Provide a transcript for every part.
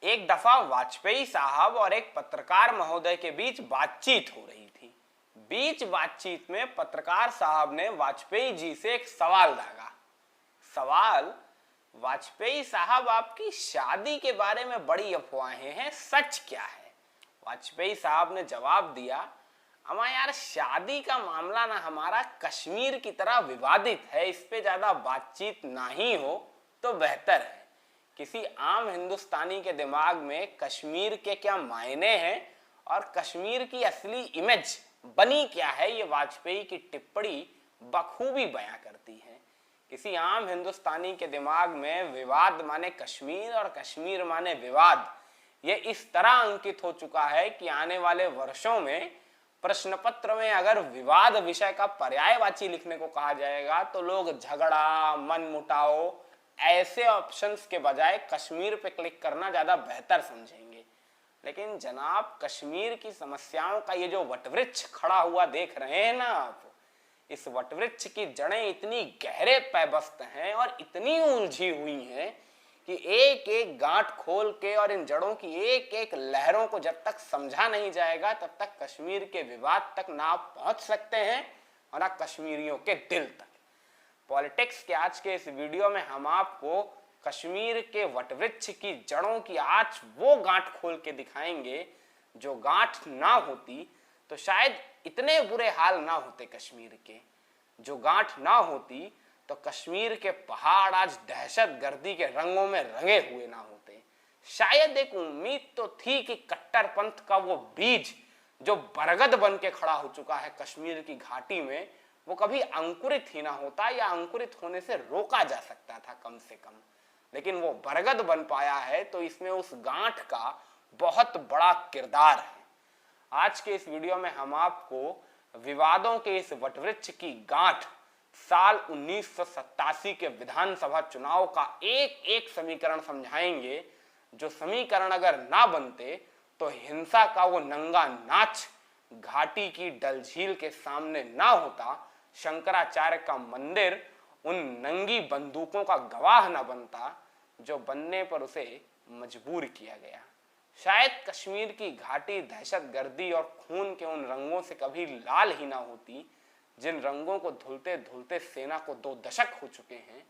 एक दफा वाजपेयी साहब और एक पत्रकार महोदय के बीच बातचीत हो रही थी। बीच बातचीत में पत्रकार साहब ने वाजपेयी जी से एक सवाल दागा। सवाल, वाजपेयी साहब आपकी शादी के बारे में बड़ी अफवाहें हैं, सच क्या है? वाजपेयी साहब ने जवाब दिया, अमा यार, शादी का मामला ना हमारा कश्मीर की तरह विवादित है, इस पे ज्यादा बातचीत ना ही हो तो बेहतर है। किसी आम हिंदुस्तानी के दिमाग में कश्मीर के क्या मायने हैं और कश्मीर की असली इमेज बनी क्या है, ये वाजपेयी की टिप्पणी बखूबी बयां करती है। किसी आम हिंदुस्तानी के दिमाग में विवाद माने कश्मीर और कश्मीर माने विवाद, ये इस तरह अंकित हो चुका है कि आने वाले वर्षों में प्रश्न पत्र में अगर विवाद विषय का पर्यायवाची लिखने को कहा जाएगा तो लोग झगड़ा, मनमुटाव ऐसे ऑप्शंस के बजाय कश्मीर पे क्लिक करना ज्यादा बेहतर समझेंगे। लेकिन जनाब, कश्मीर की समस्याओं का ये जो वटवृक्ष खड़ा हुआ देख रहे हैं ना आप, इस वटवृक्ष की जड़ें इतनी गहरे पैबस्त हैं और इतनी उलझी हुई हैं कि एक एक गांठ खोल के और इन जड़ों की एक एक लहरों को जब तक समझा नहीं जाएगा तब तक कश्मीर के विवाद तक ना आप पहुंच सकते हैं और ना कश्मीरियों के दिल तक। पॉलिटिक्स के आज के इस वीडियो में हम आपको कश्मीर के वटवृक्ष की जड़ों की आज वो गांठ खोल के दिखाएंगे जो गांठ ना होती तो शायद इतने बुरे हाल ना होते कश्मीर के। जो गांठ ना होती तो कश्मीर के पहाड़ आज दहशतगर्दी के रंगों में रंगे हुए ना होते। शायद एक उम्मीद तो थी कि कट्टरपंथ का वो बीज जो बरगद बन के खड़ा हो चुका है कश्मीर की घाटी में, वो कभी अंकुरित ही ना होता या अंकुरित होने से रोका जा सकता था कम से कम। लेकिन वो बरगद बन पाया है तो इसमें उस गांठ का बहुत बड़ा किरदार है। आज के इस वीडियो में हम आपको विवादों के इस वटवृक्ष की गांठ साल 1987 के विधानसभा चुनाव का एक एक समीकरण समझाएंगे, जो समीकरण अगर ना बनते तो हिंसा का वो नंगा नाच घाटी की डल झील के सामने ना होता, शंकराचार्य का मंदिर उन नंगी बंदूकों का गवाह ना बनता जो बनने पर उसे मजबूर किया गया। शायद कश्मीर की घाटी दहशतगर्दी और खून के उन रंगों से कभी लाल ही ना होती जिन रंगों को धुलते धुलते सेना को 2 दशक हो चुके हैं।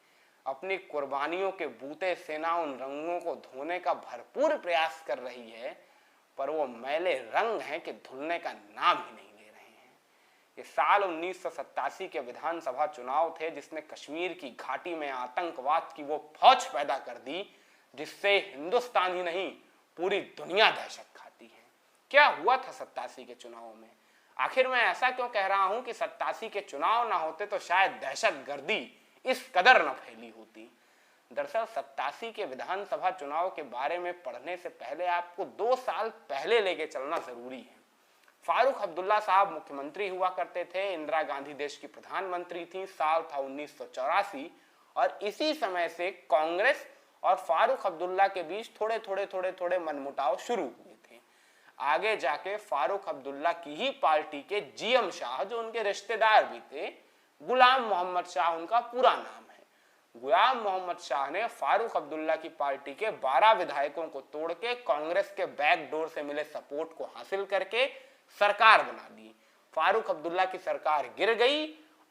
अपनी कुर्बानियों के बूते सेना उन रंगों को धोने का भरपूर प्रयास कर रही है, पर वो मैले रंग हैं कि धुलने का नाम ही नहीं ले रहे हैं। ये साल 1987 के विधानसभा चुनाव थे जिसने कश्मीर की घाटी में आतंकवाद की वो फौज पैदा कर दी जिससे हिंदुस्तान ही नहीं पूरी दुनिया दहशत खाती है। क्या हुआ था 87 के चुनाव में? आखिर मैं ऐसा क्यों कह रहा हूं कि 87 के चुनाव ना होते तो शायद दहशतगर्दी इस कदर न फैली होती। दरअसल 87 के विधानसभा चुनाव के बारे में पढ़ने से पहले आपको 2 साल पहले लेके चलना जरूरी है। फारूक अब्दुल्ला साहब मुख्यमंत्री हुआ करते थे, इंदिरा गांधी देश की प्रधानमंत्री थी, साल था 1984 और इसी समय से कांग्रेस और फारूक अब्दुल्ला के बीच थोड़े मनमुटाव शुरू हुए थे। आगे जाके फारूक अब्दुल्ला की ही पार्टी के जीएम शाह, जो उनके रिश्तेदार भी थे, गुलाम मोहम्मद शाह उनका पूरा नाम है, गुलाम मोहम्मद शाह ने फारूक अब्दुल्ला की पार्टी के 12 विधायकों को तोड़ के कांग्रेस के बैकडोर से मिले सपोर्ट को हासिल करके सरकार बना दी। फारूक अब्दुल्ला की सरकार गिर गई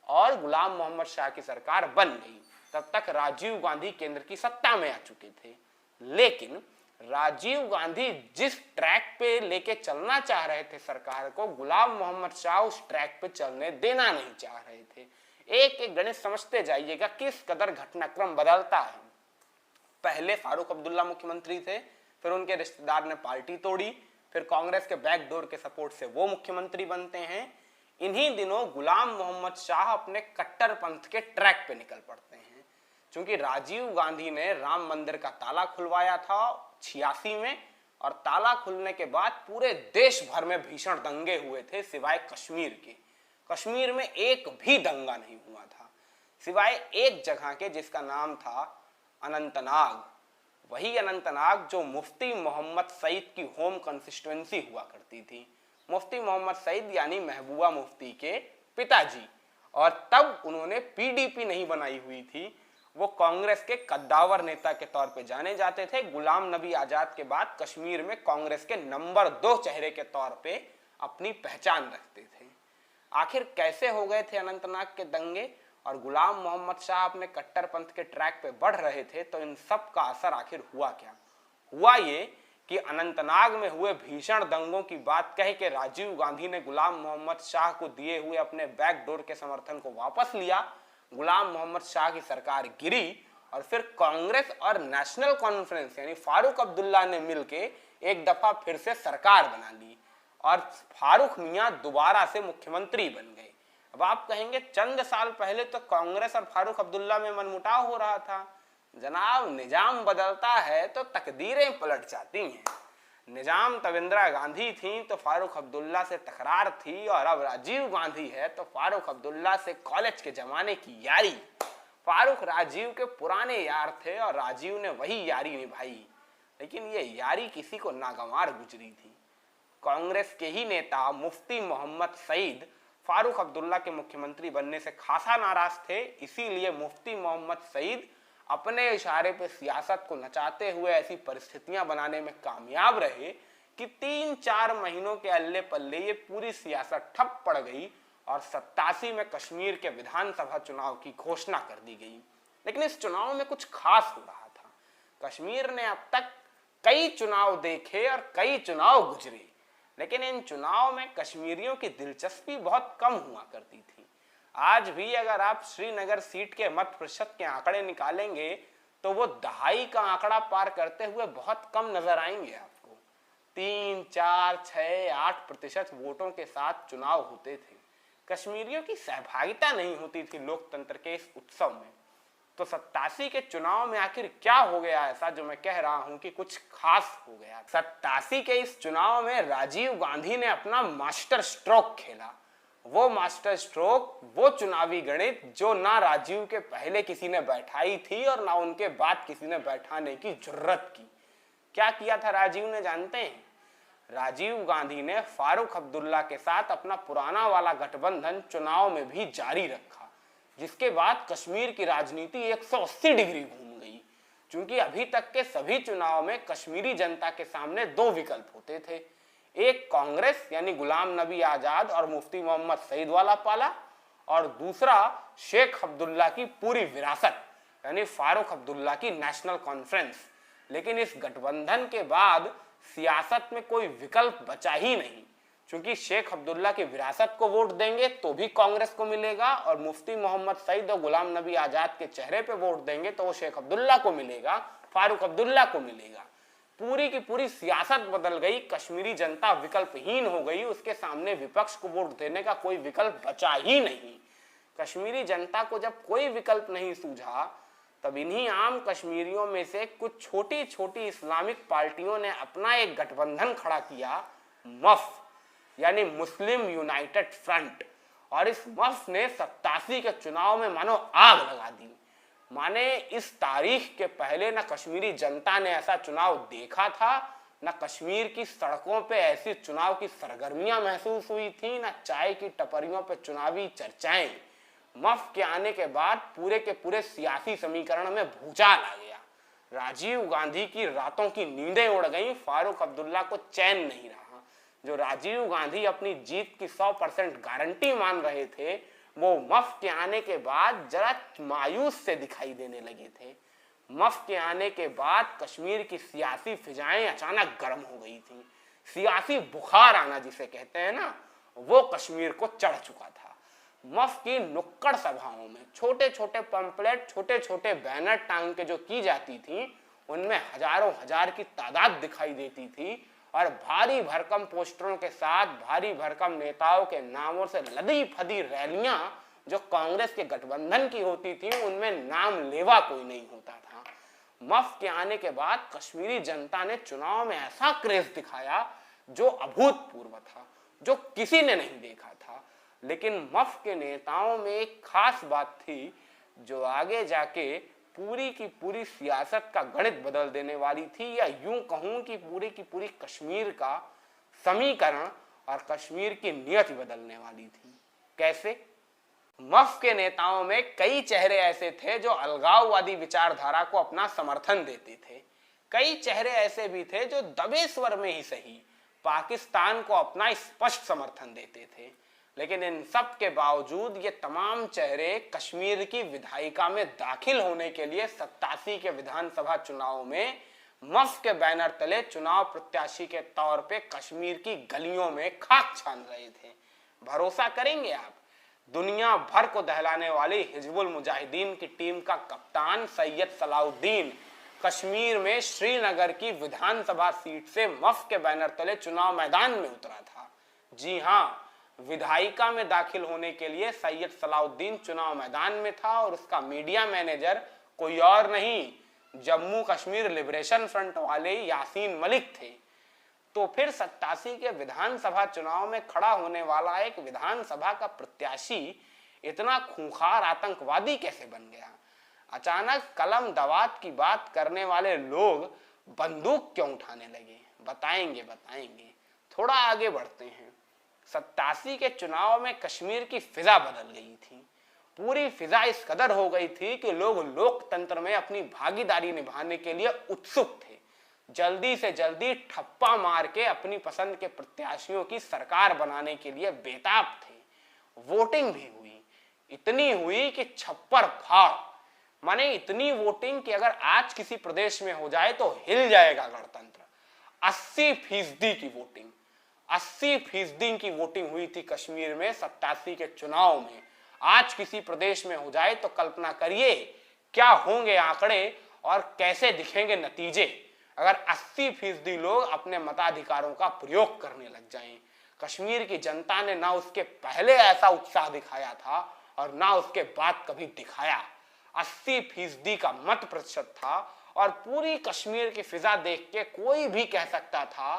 और गुलाम मोहम्मद शाह की सरकार बन गई। तब तक राजीव गांधी केंद्र की सत्ता में आ चुके थे। लेकिन राजीव गांधी जिस ट्रैक पे लेके चलना चाह रहे थे सरकार को, गुलाम मोहम्मद शाह उस ट्रैक पे चलने देना नहीं चाह रहे थे। एक एक गणित समझते जाइएगा किस कदर घटनाक्रम बदलता है। पहले फारूक अब्दुल्ला मुख्यमंत्री थे, फिर उनके रिश्तेदार ने पार्टी तोड़ी, फिर कांग्रेस के बैकडोर के सपोर्ट से वो मुख्यमंत्री बनते हैं। इन्हीं दिनों गुलाम मोहम्मद शाह अपने कट्टरपंथ के ट्रैक पे निकल पड़ते हैं। क्योंकि राजीव गांधी ने राम मंदिर का ताला खुलवाया था 86 में, और ताला खुलने के बाद पूरे देश भर में भीषण दंगे हुए थे सिवाय कश्मीर के। कश्मीर में एक भी दंगा नहीं हुआ था सिवाय एक जगह के जिसका नाम था अनंतनाग। वही अनंतनाग जो मुफ्ती मोहम्मद सईद की होम कंस्टिट्यूएंसी हुआ करती थी। मुफ्ती मोहम्मद सईद यानी महबूबा मुफ्ती के पिताजी, और तब उन्होंने पीडीपी नहीं बनाई हुई थी वो कांग्रेस के कद्दावर नेता के तौर पे जाने जाते थे। गुलाम नबी आजाद के बाद कश्मीर में कांग्रेस के नंबर 2 चेहरे के तौर पे अपनी पहचान रखते थे। आखिर कैसे हो गए थे अनंतनाग के दंगे और गुलाम मोहम्मद शाह अपने कट्टरपंथ के ट्रैक पे बढ़ रहे थे, तो इन सब का असर आखिर हुआ क्या? हुआ ये कि अनंतनाग में हुए भीषण दंगों की बात कह के राजीव गांधी ने गुलाम मोहम्मद शाह को दिए हुए अपने बैकडोर के समर्थन को वापस लिया। गुलाम मोहम्मद शाह की सरकार गिरी और फिर कांग्रेस और नेशनल कॉन्फ्रेंस यानी फारूक अब्दुल्ला ने मिलके एक दफा फिर से सरकार बना ली और फारूक मियां दोबारा से मुख्यमंत्री बन गए। अब आप कहेंगे चंद साल पहले तो कांग्रेस और फारूक अब्दुल्ला में मनमुटाव हो रहा था। जनाब, निजाम बदलता है तो तकदीरें पलट जाती हैं। निजाम तब इंदिरा गांधी थी तो फारूक अब्दुल्ला से तकरार थी, और अब राजीव गांधी है तो फारूक अब्दुल्ला से कॉलेज के जमाने की यारी। फारूक राजीव के पुराने यार थे और राजीव ने वही यारी निभाई, लेकिन ये यारी किसी को नागवार गुजरी थी। कांग्रेस के ही नेता मुफ्ती मोहम्मद सईद फारूक अब्दुल्ला के मुख्यमंत्री बनने से खासा नाराज थे। इसीलिए मुफ्ती मोहम्मद सईद अपने इशारे पे सियासत को नचाते हुए ऐसी परिस्थितियां बनाने में कामयाब रहे कि 3-4 महीनों के अल्ले पल्ले ये पूरी सियासत ठप पड़ गई और 87 में कश्मीर के विधानसभा चुनाव की घोषणा कर दी गई। लेकिन इस चुनाव में कुछ खास हो रहा था। कश्मीर ने अब तक कई चुनाव देखे और कई चुनाव गुजरे, लेकिन इन चुनाव में कश्मीरियों की दिलचस्पी बहुत कम हुआ करती थी। आज भी अगर आप श्रीनगर सीट के मत प्रतिशत के आंकड़े निकालेंगे तो वो दहाई का आंकड़ा पार करते हुए बहुत कम नजर आएंगे आपको। 3, 4, 6, 8% वोटों के साथ चुनाव होते थे। कश्मीरियों की सहभागिता नहीं होती थी लोकतंत्र के इस उत्सव में। तो 87 के चुनाव में आखिर क्या हो गया ऐसा जो मैं कह रहा हूं कि कुछ खास हो गया? 87 के इस चुनाव में राजीव गांधी ने अपना मास्टर स्ट्रोक खेला। वो मास्टर स्ट्रोक, वो चुनावी गणित जो ना राजीव के पहले किसी ने बैठाई थी और ना उनके बाद किसी ने बैठाने की जरूरत की। क्या किया था राजीव ने, जानते हैं? राजीव गांधी ने फारूक अब्दुल्ला के साथ अपना पुराना वाला गठबंधन चुनाव में भी जारी रखा, जिसके बाद कश्मीर की राजनीति 180 डिग्री घूम गई। क्योंकि अभी तक के सभी चुनाव में कश्मीरी जनता के सामने 2 विकल्प होते थे, एक कांग्रेस यानी गुलाम नबी आजाद और मुफ्ती मोहम्मद सईद वाला पाला, और दूसरा शेख अब्दुल्ला की पूरी विरासत यानी फारूक अब्दुल्ला की नेशनल कॉन्फ्रेंस। लेकिन इस गठबंधन के बाद सियासत में कोई विकल्प बचा ही नहीं, क्योंकि शेख अब्दुल्ला की विरासत को वोट देंगे तो भी कांग्रेस को मिलेगा, और मुफ्ती मोहम्मद सईद और गुलाम नबी आजाद के चेहरे पे वोट देंगे तो वो शेख अब्दुल्ला को मिलेगा, फारूक अब्दुल्ला को मिलेगा। पूरी की पूरी सियासत बदल गई। कश्मीरी जनता विकल्पहीन हो गई। उसके सामने विपक्ष को वोट देने का कोई विकल्प बचा ही नहीं। कश्मीरी जनता को जब कोई विकल्प नहीं सूझा, तब इन्हीं आम कश्मीरियों में से कुछ छोटी छोटी इस्लामिक पार्टियों ने अपना एक गठबंधन खड़ा किया, मफ यानी मुस्लिम यूनाइटेड फ्रंट। और इस मफ ने 87 के चुनाव में मानो आग लगा दी। माने इस तारीख के पहले न कश्मीरी जनता ने ऐसा चुनाव देखा था, न कश्मीर की सड़कों पे ऐसी चुनाव की सरगर्मियां महसूस हुई थी, न चाय की टपरियों पे चुनावी चर्चाएं। मफ के आने के बाद पूरे के पूरे सियासी समीकरण में भूचाल आ गया। राजीव गांधी की रातों की नींदें उड़ गईं। फारूक अब्दुल्ला को चैन नहीं रहा। जो राजीव गांधी अपनी जीत की 100% गारंटी मान रहे थे, वो मफ के आने के बाद जरा मायूस से दिखाई देने लगे थे। मफ के आने के बाद कश्मीर की सियासी फिजाएं अचानक गर्म हो गई थी। सियासी बुखार आना जिसे कहते हैं ना, वो कश्मीर को चढ़ चुका था। मफ की नुक्कड़ सभाओं में छोटे छोटे पंपलेट, छोटे छोटे बैनर टांग के जो की जाती थी, उनमें हजारों हजार की तादाद दिखाई देती थी, और भारी भरकम पोस्टरों के साथ भारी भरकम नेताओं के नामों से लदी फदी रैलियां जो कांग्रेस के गठबंधन की होती थी, उनमें नाम लेवा कोई नहीं होता था। मफ के आने के बाद कश्मीरी जनता ने चुनाव में ऐसा क्रेज दिखाया जो अभूतपूर्व था, जो किसी ने नहीं देखा था। लेकिन मफ के नेताओं में एक खास बात थी जो आगे जाके पूरी की पूरी सियासत का गणित बदल देने वाली थी, या यूं कहूं कि पूरी की पूरी कश्मीर का समीकरण और कश्मीर की नियति बदलने वाली थी। कैसे? मफ के नेताओं में कई चेहरे ऐसे थे जो अलगाववादी विचारधारा को अपना समर्थन देते थे। कई चेहरे ऐसे भी थे जो दबे स्वर में ही सही पाकिस्तान को अपना स्पष्ट समर्थन देते थे। लेकिन इन सब के बावजूद ये तमाम चेहरे कश्मीर की विधायिका में दाखिल होने के लिए 87 के विधानसभा चुनाव में मफ के बैनर तले चुनाव प्रत्याशी के तौर पे कश्मीर की गलियों में खाक छान रहे थे। भरोसा करेंगे आप, दुनिया भर को दहलाने वाली हिजबुल मुजाहिदीन की टीम का कप्तान सैयद सलाउद्दीन कश्मीर में श्रीनगर की विधानसभा सीट से मफ के बैनर तले चुनाव मैदान में उतरा था। जी हाँ, विधायिका में दाखिल होने के लिए सैयद सलाउद्दीन चुनाव मैदान में था और उसका मीडिया मैनेजर कोई और नहीं, जम्मू कश्मीर लिबरेशन फ्रंट वाले यासीन मलिक थे। तो फिर 87 के विधानसभा चुनाव में खड़ा होने वाला एक विधानसभा का प्रत्याशी इतना खूंखार आतंकवादी कैसे बन गया? अचानक कलम दवात की बात करने वाले लोग बंदूक क्यों उठाने लगे? बताएंगे। थोड़ा आगे बढ़ते हैं। 87 के चुनाव में कश्मीर की फिजा बदल गई थी। पूरी फिजा इस कदर हो गई थी कि लोग लोकतंत्र में अपनी भागीदारी निभाने के लिए उत्सुक थे। जल्दी से जल्दी ठप्पा मार के अपनी पसंद के प्रत्याशियों की सरकार बनाने के लिए बेताब थे। वोटिंग भी हुई, इतनी हुई कि छप्पर फाड़, माने इतनी वोटिंग कि अगर आज किसी प्रदेश में हो जाए तो हिल जाएगा गणतंत्र। 80% की वोटिंग, 80% की वोटिंग हुई थी कश्मीर में 87 के चुनाव में। आज किसी प्रदेश में हो जाए तो कल्पना करिए क्या होंगे आंकड़े और कैसे दिखेंगे नतीजे अगर 80% लोग अपने मताधिकारों का प्रयोग करने लग जाएं। कश्मीर की जनता ने ना उसके पहले ऐसा उत्साह दिखाया था और ना उसके बाद कभी दिखाया। 80% का मत प्रतिशत था और पूरी कश्मीर की फिजा देख के कोई भी कह सकता था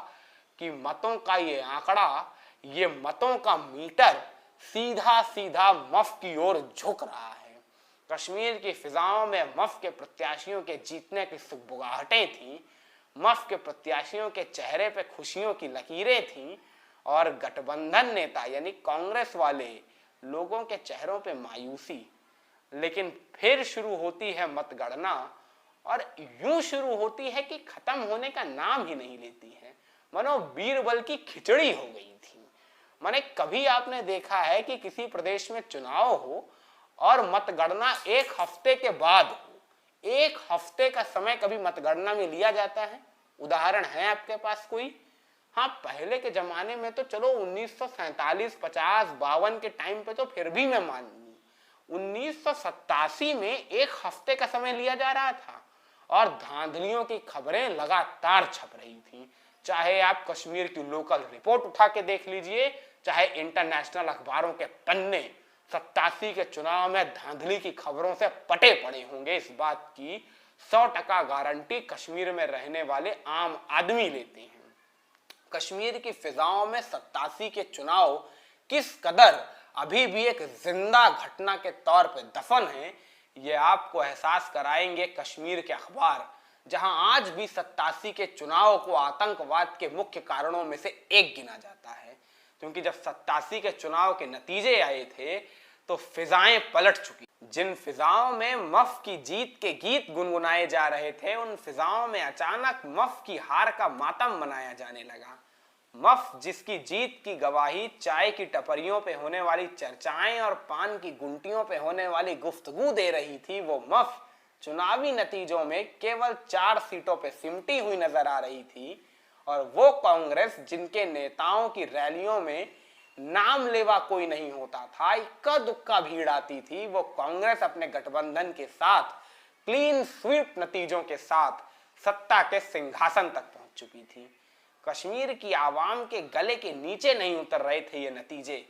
कि मतों का ये आंकड़ा, ये मतों का मीटर सीधा सीधा मफ की ओर झुक रहा है। कश्मीर की फिजाओं में मफ के प्रत्याशियों के जीतने की सुगबुगाहटें थीं, मफ के प्रत्याशियों के चेहरे पे खुशियों की लकीरें थीं और गठबंधन नेता यानी कांग्रेस वाले लोगों के चेहरों पे मायूसी। लेकिन फिर शुरू होती है मतगणना और यूं शुरू होती है कि खत्म होने का नाम ही नहीं लेती है। मानो बीरबल की खिचड़ी हो गई थी। माने कभी आपने देखा है कि किसी प्रदेश में चुनाव हो और मतगणना एक हफ्ते के बाद हो? एक हफ्ते का समय कभी मतगणना में लिया जाता है? उदाहरण है आपके पास कोई? हाँ, पहले के जमाने में तो चलो 1947, 50, 52 के टाइम पे तो फिर भी मैं मान लूं। 1987 में एक हफ्ते का समय लिया जा रहा था और धांधलियों की खबरें लगातार छप रही थी। चाहे आप कश्मीर की लोकल रिपोर्ट उठा के देख लीजिए, चाहे इंटरनेशनल अखबारों के पन्ने 87 के चुनाव में धांधली की खबरों से पटे पड़े होंगे। इस बात की 100% गारंटी कश्मीर में रहने वाले आम आदमी लेते हैं। कश्मीर की फिजाओं में 87 के चुनाव किस कदर अभी भी एक जिंदा घटना के तौर पे दफन है, ये आपको एहसास कराएंगे कश्मीर के अखबार, जहां आज भी 87 के चुनाव को आतंकवाद के मुख्य कारणों में से एक गिना जाता है। क्योंकि जब 87 के चुनाव के नतीजे आए थे तो फिजाएं पलट चुकी। जिन फिजाओं में मफ की जीत के गीत गुनगुनाए जा रहे थे, उन फिजाओं में अचानक मफ की हार का मातम मनाया जाने लगा। मफ जिसकी जीत की गवाही चाय की टपरियों पे होने वाली चर्चाएं और पान की गुंटियों पे होने वाली गुफ्तगू दे रही थी, वो मफ चुनावी नतीजों में केवल 4 सीटों पे सिमटी हुई नजर आ रही थी। और वो कांग्रेस जिनके नेताओं की रैलियों में नाम लेवा कोई नहीं होता था, इक्का दुक्का भीड़ आती थी, वो कांग्रेस अपने गठबंधन के साथ क्लीन स्वीप नतीजों के साथ सत्ता के सिंहासन तक पहुंच चुकी थी। कश्मीर की आवाम के गले के नीचे नहीं उतर रहे थे ये नतीजे।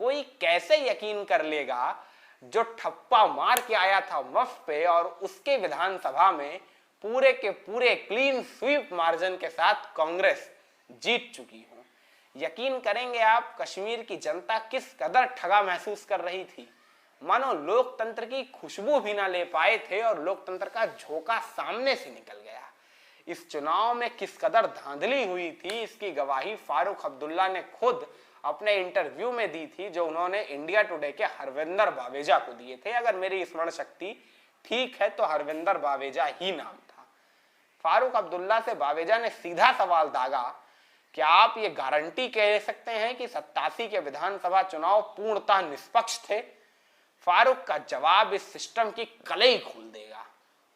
कोई कैसे यकीन कर लेगा जो ठप्पा मार के आया था मफ पे और उसके विधानसभा में पूरे के पूरे क्लीन स्वीप मार्जिन के साथ कांग्रेस जीत चुकी हो। यकीन करेंगे आप कश्मीर की जनता किस कदर ठगा महसूस कर रही थी। मानो लोकतंत्र की खुशबू भी ना ले पाए थे और लोकतंत्र का झोंका सामने से निकल गया। इस चुनाव में किस कदर धांधली हुई थी, इसकी गवाही फारूक अब्दुल्ला ने खुद अपने इंटरव्यू में दी थी, जो उन्होंने इंडिया टुडे के हरविंदर बावेजा को दिए थे। अगर मेरी स्मरण शक्ति ठीक है तो हरविंदर बावेजा ही नाम था। फारूक अब्दुल्ला से बावेजा ने सीधा सवाल दागा, क्या आप ये गारंटी कह सकते हैं कि 87 के विधानसभा चुनाव पूर्णतः निष्पक्ष थे? फारूक का जवाब इस सिस्टम की कलई खोल देगा।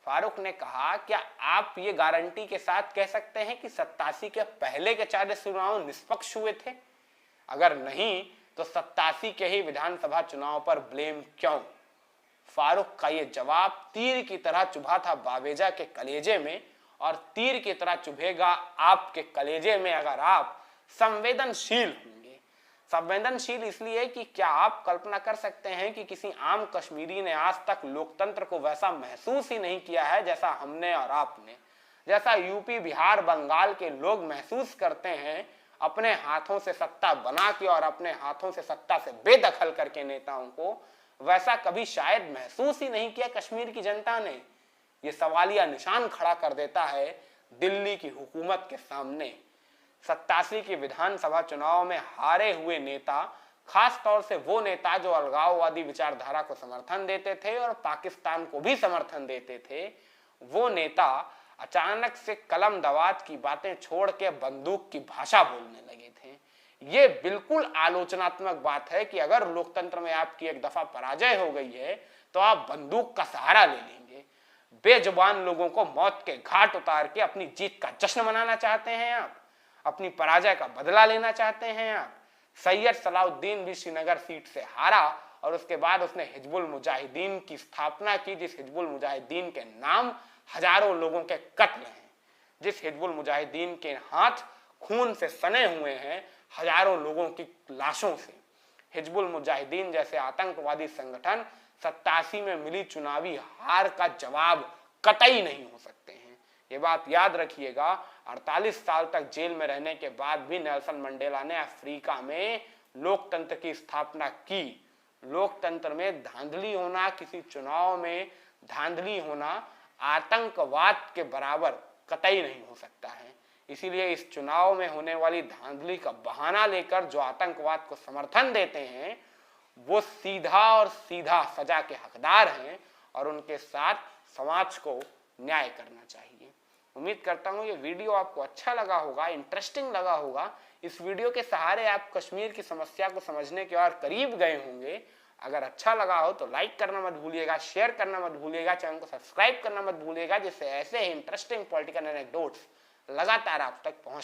फारूक ने कहा, क्या आप ये गारंटी के साथ कह सकते हैं कि 87 के पहले के 40 चुनाव निष्पक्ष हुए थे? अगर नहीं तो 87 के ही विधानसभा चुनाव पर ब्लेम क्यों? फारूक का ये जवाब तीर की तरह चुभा था बावेजा के कलेजे में, और तीर की तरह चुभेगा आपके कलेजे में अगर आप संवेदनशील होंगे। संवेदनशील इसलिए कि क्या आप कल्पना कर सकते हैं कि किसी आम कश्मीरी ने आज तक लोकतंत्र को वैसा महसूस ही नहीं किया है जैसा हमने और आपने, जैसा यूपी, बिहार, बंगाल के लोग महसूस करते हैं अपने हाथों से सत्ता बना के और अपने हाथों से सत्ता से बेदखल करके नेताओं को, वैसा कभी शायद महसूस ही नहीं किया कश्मीर की जनता ने। ये सवालिया निशान खड़ा कर देता है दिल्ली की हुकूमत के सामने। 87 की विधानसभा चुनाव में हारे हुए नेता, खास तौर से वो नेता जो अलगाववादी विचारधारा को समर्थन देते थे और पाकिस्तान को भी समर्थन देते थे, वो नेता अचानक से कलम दवात की बातें छोड़ के बंदूक की भाषा बोलने लगे थे। ये बिल्कुल आलोचनात्मक बात है कि अगर लोकतंत्र में आपकी एक दफा पराजय हो गई है तो आप बंदूक का सहारा ले लेंगे। बेजुबान लोगों को मौत के घाट उतार के अपनी जीत का जश्न मनाना चाहते हैं आप, अपनी पराजय का बदला लेना चाहते हैं आप। सैयद सलाउद्दीन भी श्रीनगर सीट से हारा और उसके बाद उसने हिजबुल मुजाहिदीन की स्थापना की, जिस हिजबुल मुजाहिदीन के नाम हजारों लोगों के कत्ल हैं, जिस हिजबुल मुजाहिदीन के हाथ खून से सने हुए हैं हजारों लोगों की लाशों से। हिजबुल मुजाहिदीन जैसे आतंकवादी संगठन 87 में मिली चुनावी हार का जवाब कतई नहीं हो सकते हैं। ये बात याद रखिएगा। 48 साल तक जेल में रहने के बाद भी नेल्सन मंडेला ने अफ्रीका में लोकतंत्र की स्थापना की। लोकतंत्र में धांधली होना, किसी चुनाव में धांधली होना आतंकवाद के बराबर कतई नहीं हो सकता है। इसीलिए इस चुनाव में होने वाली धांधली का बहाना लेकर जो आतंकवाद को समर्थन देते हैं वो सीधा और सीधा सजा के हकदार हैं और उनके साथ समाज को न्याय करना चाहिए। उम्मीद करता हूँ ये वीडियो आपको अच्छा लगा होगा, इंटरेस्टिंग लगा होगा। इस वीडियो के सहारे आप कश्मीर की समस्या को समझने के और करीब गए होंगे। अगर अच्छा लगा हो तो लाइक करना मत भूलिएगा, शेयर करना मत भूलिएगा, चैनल को सब्सक्राइब करना मत भूलिएगा, जिससे ऐसे ही इंटरेस्टिंग पॉलिटिकल एनेक्डोट्स लगातार आप तक पहुंच